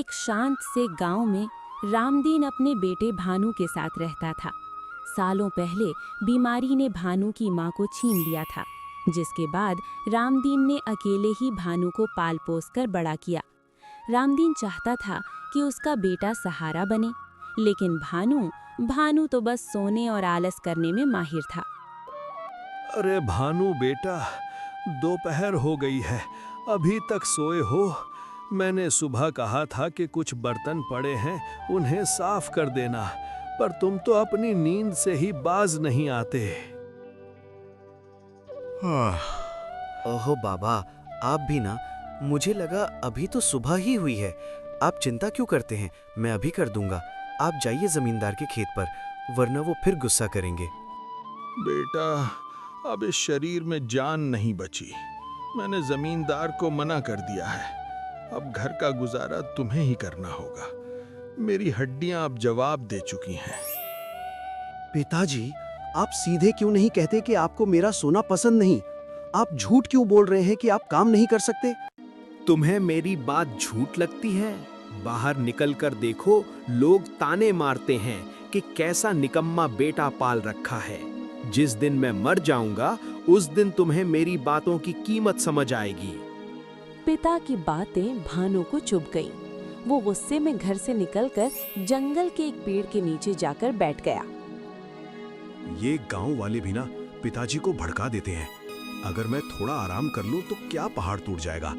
एक शांत से गांव में रामदीन अपने बेटे भानु के साथ रहता था। सालों पहले बीमारी ने भानु की मां को छीन लिया था, जिसके बाद रामदीन ने अकेले ही भानु को पाल पोस कर बड़ा किया। रामदीन चाहता था कि उसका बेटा सहारा बने, लेकिन भानु तो बस सोने और आलस करने में माहिर था। अरे भानु बेटा, दोपहर हो गई है, अभी तक सोए हो? मैंने सुबह कहा था कि कुछ बर्तन पड़े हैं, उन्हें साफ कर देना, पर तुम तो अपनी नींद से ही बाज नहीं आते। ओहो बाबा, आप भी ना। मुझे लगा अभी तो सुबह ही हुई है। आप चिंता क्यों करते हैं, मैं अभी कर दूंगा। आप जाइए जमींदार के खेत पर, वरना वो फिर गुस्सा करेंगे। बेटा, अब इस शरीर में जान नहीं बची। मैंने जमींदार को मना कर दिया है। अब घर का गुजारा तुम्हें ही करना होगा। मेरी हड्डियां अब जवाब दे चुकी हैं। पिताजी, आप सीधे क्यों नहीं कहते कि आपको मेरा सोना पसंद नहीं? आप झूठ क्यों बोल रहे हैं कि आप काम नहीं कर सकते? तुम्हें मेरी बात झूठ लगती है? बाहर निकल कर देखो, लोग ताने मारते हैं कि कैसा निकम्मा बेटा पाल रखा है। जिस दिन मैं मर जाऊंगा, उस दिन तुम्हें मेरी बातों की कीमत समझ आएगी। पिता की बातें भानु को चुभ गईं। वो गुस्से में घर से निकलकर जंगल के एक पेड़ के नीचे जाकर बैठ गया। ये गांव वाले भी ना पिताजी को भड़का देते हैं। अगर मैं थोड़ा आराम कर लूं तो क्या पहाड़ टूट जाएगा।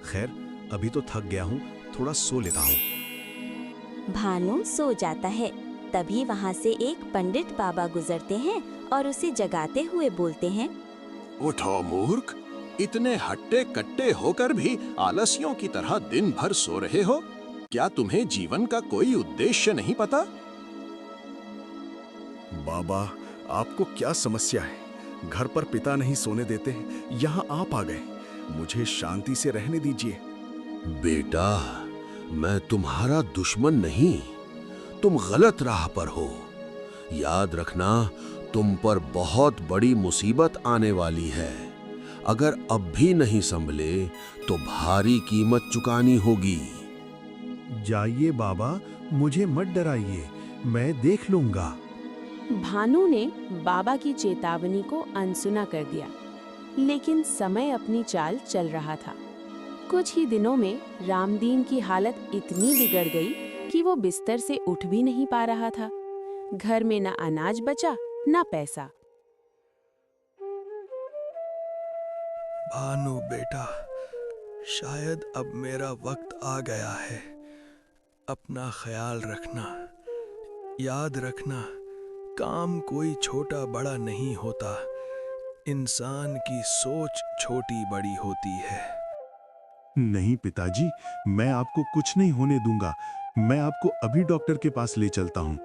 खैर, अभी तो थक गया हूं, थोड़ा सो लेता हूं। भानु सो जाता है। तभी वहाँ से एक पंडित बाबा गुजरते हैं और उसे जगाते हुए बोलते हैं, उठो मूर्ख, इतने हट्टे कट्टे होकर भी आलसियों की तरह दिन भर सो रहे हो। क्या तुम्हें जीवन का कोई उद्देश्य नहीं पता? बाबा, आपको क्या समस्या है? घर पर पिता नहीं सोने देते हैं, यहाँ आप आ गए। मुझे शांति से रहने दीजिए। बेटा, मैं तुम्हारा दुश्मन नहीं, तुम गलत राह पर हो। याद रखना, तुम पर बहुत बड़ी मुसीबत आने वाली है। अगर अब भी नहीं संभले तो भारी कीमत चुकानी होगी। जाइए बाबा, मुझे मत डराइए, मैं देख लूंगा। भानु ने बाबा की चेतावनी को अनसुना कर दिया, लेकिन समय अपनी चाल चल रहा था। कुछ ही दिनों में रामदीन की हालत इतनी बिगड़ गई कि वो बिस्तर से उठ भी नहीं पा रहा था। घर में न अनाज बचा न पैसा। भानु बेटा, शायद अब मेरा वक्त आ गया है। अपना ख्याल रखना। याद रखना, काम कोई छोटा बड़ा नहीं होता। इंसान की सोच छोटी बड़ी होती है। नहीं पिताजी, मैं आपको कुछ नहीं होने दूंगा। मैं आपको अभी डॉक्टर के पास ले चलता हूँ।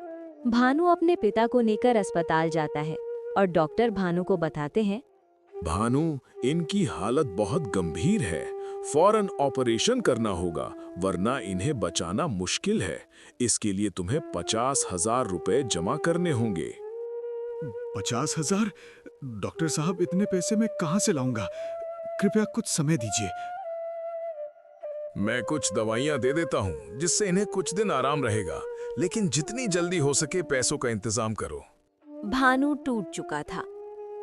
भानु अपने पिता को लेकर अस्पताल जाता है और डॉक्टर भानु को बताते हैं, भानु, इनकी हालत बहुत गंभीर है। फौरन ऑपरेशन करना होगा, वरना इन्हें बचाना मुश्किल है। इसके लिए तुम्हें 50,000 रुपए जमा करने होंगे। 50,000? डॉक्टर साहब, इतने पैसे मैं कहाँ से लाऊंगा? कृपया कुछ समय दीजिए। मैं कुछ दवाइयां दे देता हूं, जिससे इन्हें कुछ दिन आराम रहेगा, लेकिन जितनी जल्दी हो सके पैसों का इंतजाम करो। भानु टूट चुका था।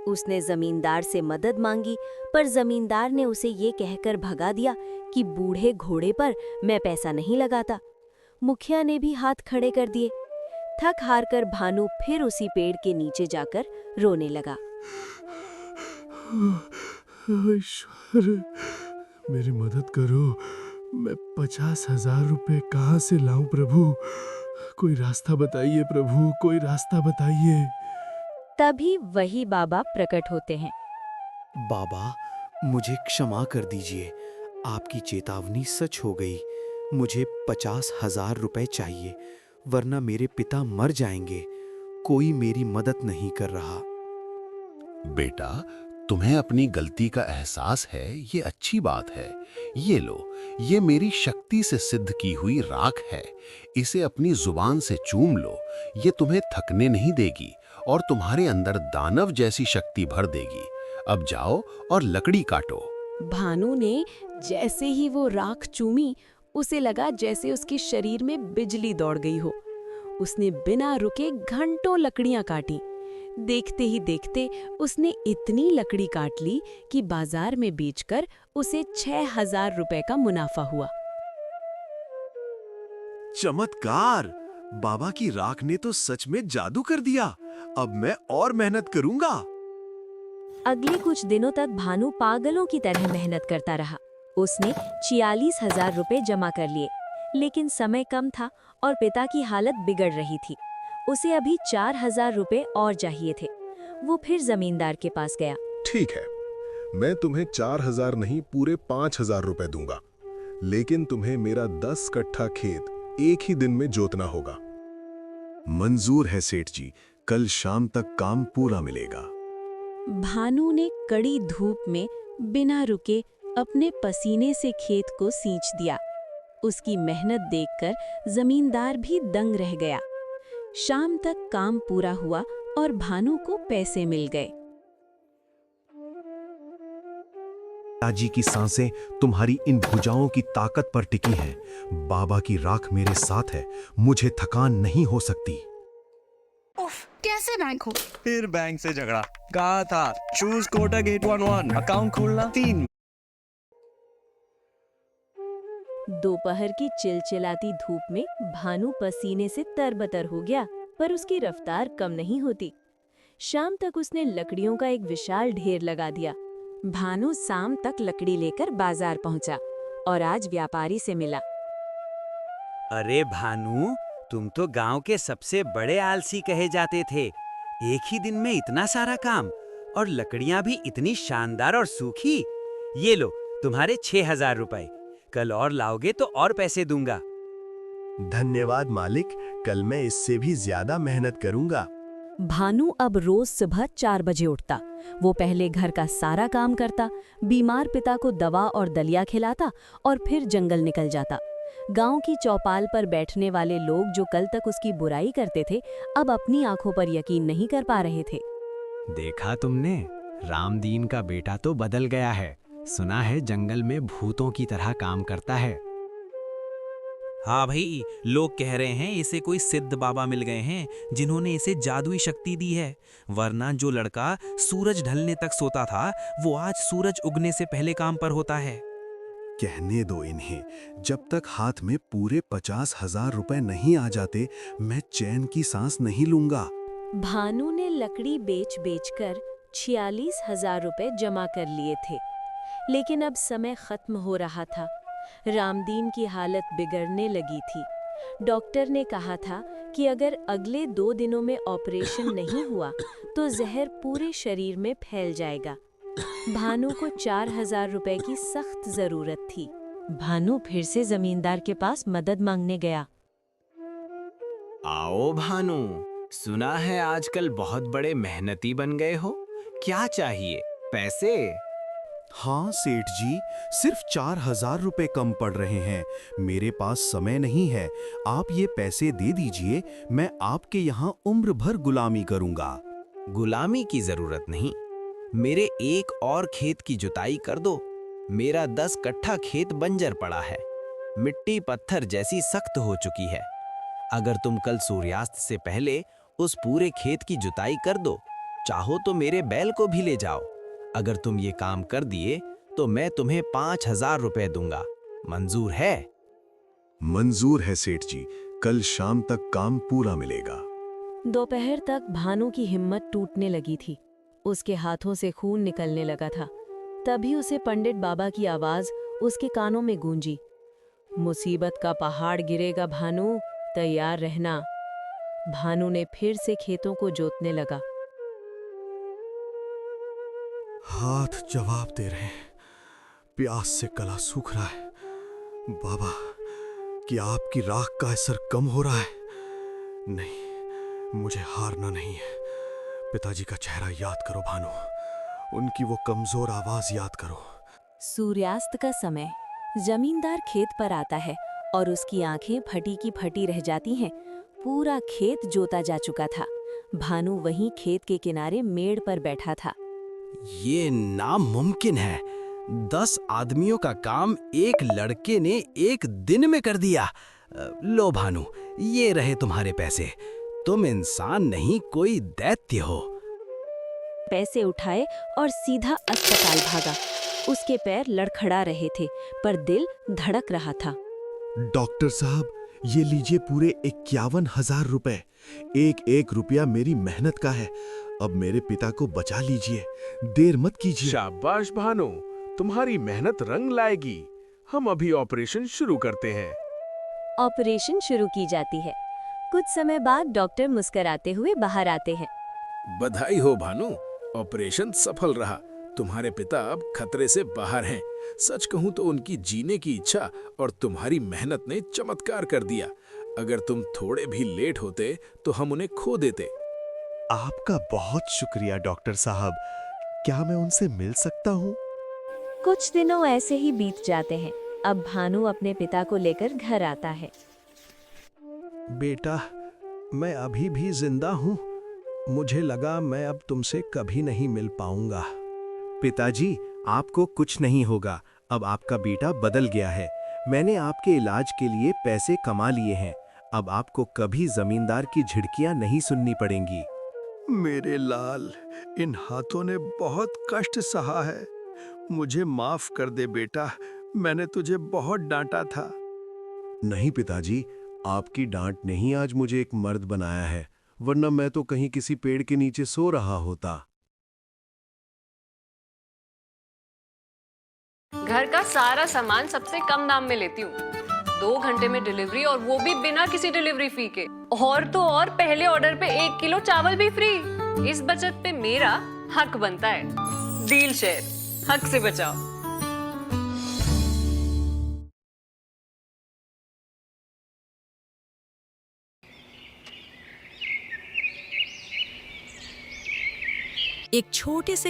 उसने जमींदार से मदद मांगी, पर जमींदार ने उसे ये कहकर भगा दिया कि बूढ़े घोड़े पर मैं पैसा नहीं लगाता। मुखिया ने भी हाथ खड़े कर दिए। थक हार कर भानु फिर उसी पेड़ के नीचे जाकर रोने लगा। ईश्वर, मेरी मदद करो। मैं 50,000 रुपए कहाँ से लाऊं प्रभु? कोई रास्ता बताइए प्रभु, कोई रास्ता बताइए। तभी वही बाबा प्रकट होते हैं। बाबा, मुझे क्षमा कर दीजिए। आपकी चेतावनी सच हो गई। मुझे 50,000 रुपए चाहिए, वरना मेरे पिता मर जाएंगे। कोई मेरी मदद नहीं कर रहा। बेटा, तुम्हें अपनी गलती का एहसास है, ये अच्छी बात है। ये लो, ये मेरी शक्ति से सिद्ध की हुई राख है। इसे अपनी जुबान से चूम लो। ये तुम्हें थकने नहीं देगी और तुम्हारे अंदर दानव जैसी शक्ति भर देगी। अब जाओ और लकड़ी काटो। भानु ने जैसे ही वो राख चूमी, उसे लगा जैसे उसके शरीर में बिजली दौड़ गई हो। उसने बिना रुके घंटों लकड़ियां काटी। देखते ही देखते उसने इतनी लकड़ी काट ली कि बाजार में बेचकर उसे 6,000 रुपए का मुनाफा हुआ। चमत्कार! बाबा की राख ने तो सच में जादू कर दिया। अब मैं और मेहनत करूंगा। अगले कुछ दिनों तक भानु पागलों की तरह मेहनत करता रहा। उसने 46,000 रुपए जमा कर लिए, लेकिन समय कम था और पिता की हालत बिगड़ रही थी। उसे अभी 4,000 रुपए और चाहिए थे। वो फिर जमींदार के पास गया। ठीक है, मैं तुम्हें 4,000 नहीं पूरे 5,000 रुपए दूंगा, लेकिन तुम्हें मेरा 10 कट्ठा खेत एक ही दिन में जोतना होगा। मंजूर है सेठ जी, कल शाम तक काम पूरा मिलेगा। भानु ने कड़ी धूप में बिना रुके अपने पसीने से खेत को सींच दिया। उसकी मेहनत देखकर जमींदार भी दंग रह गया। शाम तक काम पूरा हुआ और भानु को पैसे मिल गए। पिताजी की सांसें तुम्हारी इन भुजाओं की ताकत पर टिकी हैं। बाबा की राख मेरे साथ है, मुझे थकान नहीं हो सकती। उफ, कैसे बैंक हो? फिर बैंक से झगड़ा। कहा था चूज कोटक 811 अकाउंट खोलना 3। दोपहर की चिलचिलाती धूप में भानु पसीने से तरबतर हो गया, पर उसकी रफ्तार कम नहीं होती। शाम तक उसने लकड़ियों का एक विशाल ढेर लगा दिया। भानु शाम तक लकड़ी लेकर बाजार पहुंचा और आज व्यापारी से मिला। अरे भानु, तुम तो गांव के सबसे बड़े आलसी कहे जाते थे। एक ही दिन में इतना सारा काम, और लकड़ियां भी इतनी शानदार और सूखी। ये लो तुम्हारे 6,000 रुपए। कल और लाओगे तो और पैसे दूंगा। धन्यवाद मालिक, कल मैं इससे भी ज्यादा मेहनत करूंगा। भानु अब रोज सुबह 4 बजे उठता। वो पहले घर का सारा काम करता, बीमार पिता को दवा और दलिया खिलाता और फिर जंगल निकल जाता। गांव की चौपाल पर बैठने वाले लोग जो कल तक उसकी बुराई करते थे, अब अपनी आंखों पर यकीन नहीं कर पा रहे थे। देखा तुमने, रामदीन का बेटा तो बदल गया है। सुना है जंगल में भूतों की तरह काम करता है। हाँ भाई, लोग कह रहे हैं इसे कोई सिद्ध बाबा मिल गए हैं जिन्होंने इसे जादुई शक्ति दी है। वरना जो लड़का सूरज ढलने तक सोता था, वो आज सूरज उगने से पहले काम पर होता है। कहने दो इन्हें, जब तक हाथ में पूरे 50,000 रुपए नहीं आ जाते, मैं चैन की सांस नहीं लूंगा। भानु ने लकड़ी बेच बेचकर 46,000 रुपए जमा कर लिए थे, लेकिन अब समय खत्म हो रहा था। रामदीन की हालत बिगड़ने लगी थी। डॉक्टर ने कहा था कि अगर अगले 2 दिनों में ऑपरेशन नहीं हुआ तो जहर पूरे शरीर में फैल जाएगा। भानु को 4,000 रुपए की सख्त जरूरत थी। भानु फिर से जमींदार के पास मदद मांगने गया। आओ भानु, सुना है आजकल बहुत बड़े मेहनती बन गए हो। क्या चाहिए? पैसे? हाँ सेठ जी, सिर्फ 4,000 रुपए कम पड़ रहे हैं। मेरे पास समय नहीं है, आप ये पैसे दे दीजिए, मैं आपके यहाँ उम्र भर गुलामी करूँगा। गुलामी की जरूरत नहीं, मेरे एक और खेत की जुताई कर दो। मेरा 10 कट्ठा खेत बंजर पड़ा है, मिट्टी पत्थर जैसी सख्त हो चुकी है। अगर तुम कल सूर्यास्त से पहले उस पूरे खेत की जुताई कर दो, चाहो तो मेरे बैल को भी ले जाओ। अगर तुम ये काम कर दिए तो मैं तुम्हें 5,000 रुपए दूंगा। मंजूर है? मंजूर है सेठ जी, कल शाम तक काम पूरा मिलेगा। दोपहर तक भानु की हिम्मत टूटने लगी थी। उसके हाथों से खून निकलने लगा था। तभी उसे पंडित बाबा की आवाज उसके कानों में गूंजी। मुसीबत का पहाड़ गिरेगा भानु, तैयार रहना। भानु ने फिर से खेतों को जोतने लगा। हाथ जवाब दे रहे हैं, प्यास से गला सूख रहा है। बाबा, क्या आपकी राख का असर कम हो रहा है? नहीं, मुझे हारना नहीं है। पिताजी का चेहरा याद करो भानु, उनकी वो कमजोर आवाज याद करो। सूर्यास्त का समय जमींदार खेत पर आता है और उसकी आंखें फटी की फटी रह जाती हैं। पूरा खेत जोता जा चुका था। भानु वहीं खेत के किनारे मेड़ पर बैठा था। ये नामुमकिन है। 10 आदमियों का काम एक लड़के ने एक दिन में कर दिया। लो भानु, ये रहे तुम्हारे पैसे। तुम इंसान नहीं, कोई दैत्य हो। पैसे उठाए और सीधा अस्पताल भागा। उसके पैर लड़खड़ा रहे थे पर दिल धड़क रहा था। डॉक्टर साहब, ये लीजिए पूरे 51,000 रुपए। एक एक रुपया मेरी मेहनत का है। अब मेरे पिता को बचा लीजिए, देर मत कीजिए। शाबाश भानु, तुम्हारी मेहनत रंग लाएगी। हम अभी ऑपरेशन शुरू करते हैं। ऑपरेशन शुरू की जाती है। कुछ समय बाद डॉक्टर मुस्कुराते हुए बाहर आते हैं। बधाई हो भानु, ऑपरेशन सफल रहा। तुम्हारे पिता अब खतरे से बाहर हैं। सच कहूं तो उनकी जीने की इच्छा और तुम्हारी मेहनत ने चमत्कार कर दिया। अगर तुम थोड़े भी लेट होते तो हम उन्हें खो देते। आपका बहुत शुक्रिया डॉक्टर साहब। क्या मैं उनसे मिल सकता हूँ? कुछ दिनों ऐसे ही बीत जाते हैं। अब भानु अपने पिता को लेकर घर आता है। बेटा, मैं अभी भी जिंदा हूँ। मुझे लगा मैं अब तुमसे कभी नहीं मिल पाऊंगा। पिताजी, आपको कुछ नहीं होगा। अब आपका बेटा बदल गया है। मैंने आपके इलाज के लिए पैसे कमा लिए हैं। अब आपको कभी जमींदार की झिड़कियां नहीं सुननी पड़ेंगी। मेरे लाल, इन हाथों ने बहुत कष्ट सहा है। मुझे माफ कर दे बेटा, मैंने तुझे बहुत डांटा था। नहीं पिताजी, आपकी डांट ने ही आज मुझे एक मर्द बनाया है, वरना मैं तो कहीं किसी पेड़ के नीचे सो रहा होता। घर का सारा सामान सबसे कम दाम में लेती हूँ। 2 घंटे में डिलीवरी, और वो भी बिना किसी डिलीवरी फी के। और तो और पहले ऑर्डर पे 1 किलो चावल भी फ्री। इस बचत पे मेरा हक बनता है। डील शेयर, हक से बचाओ। एक छोटे से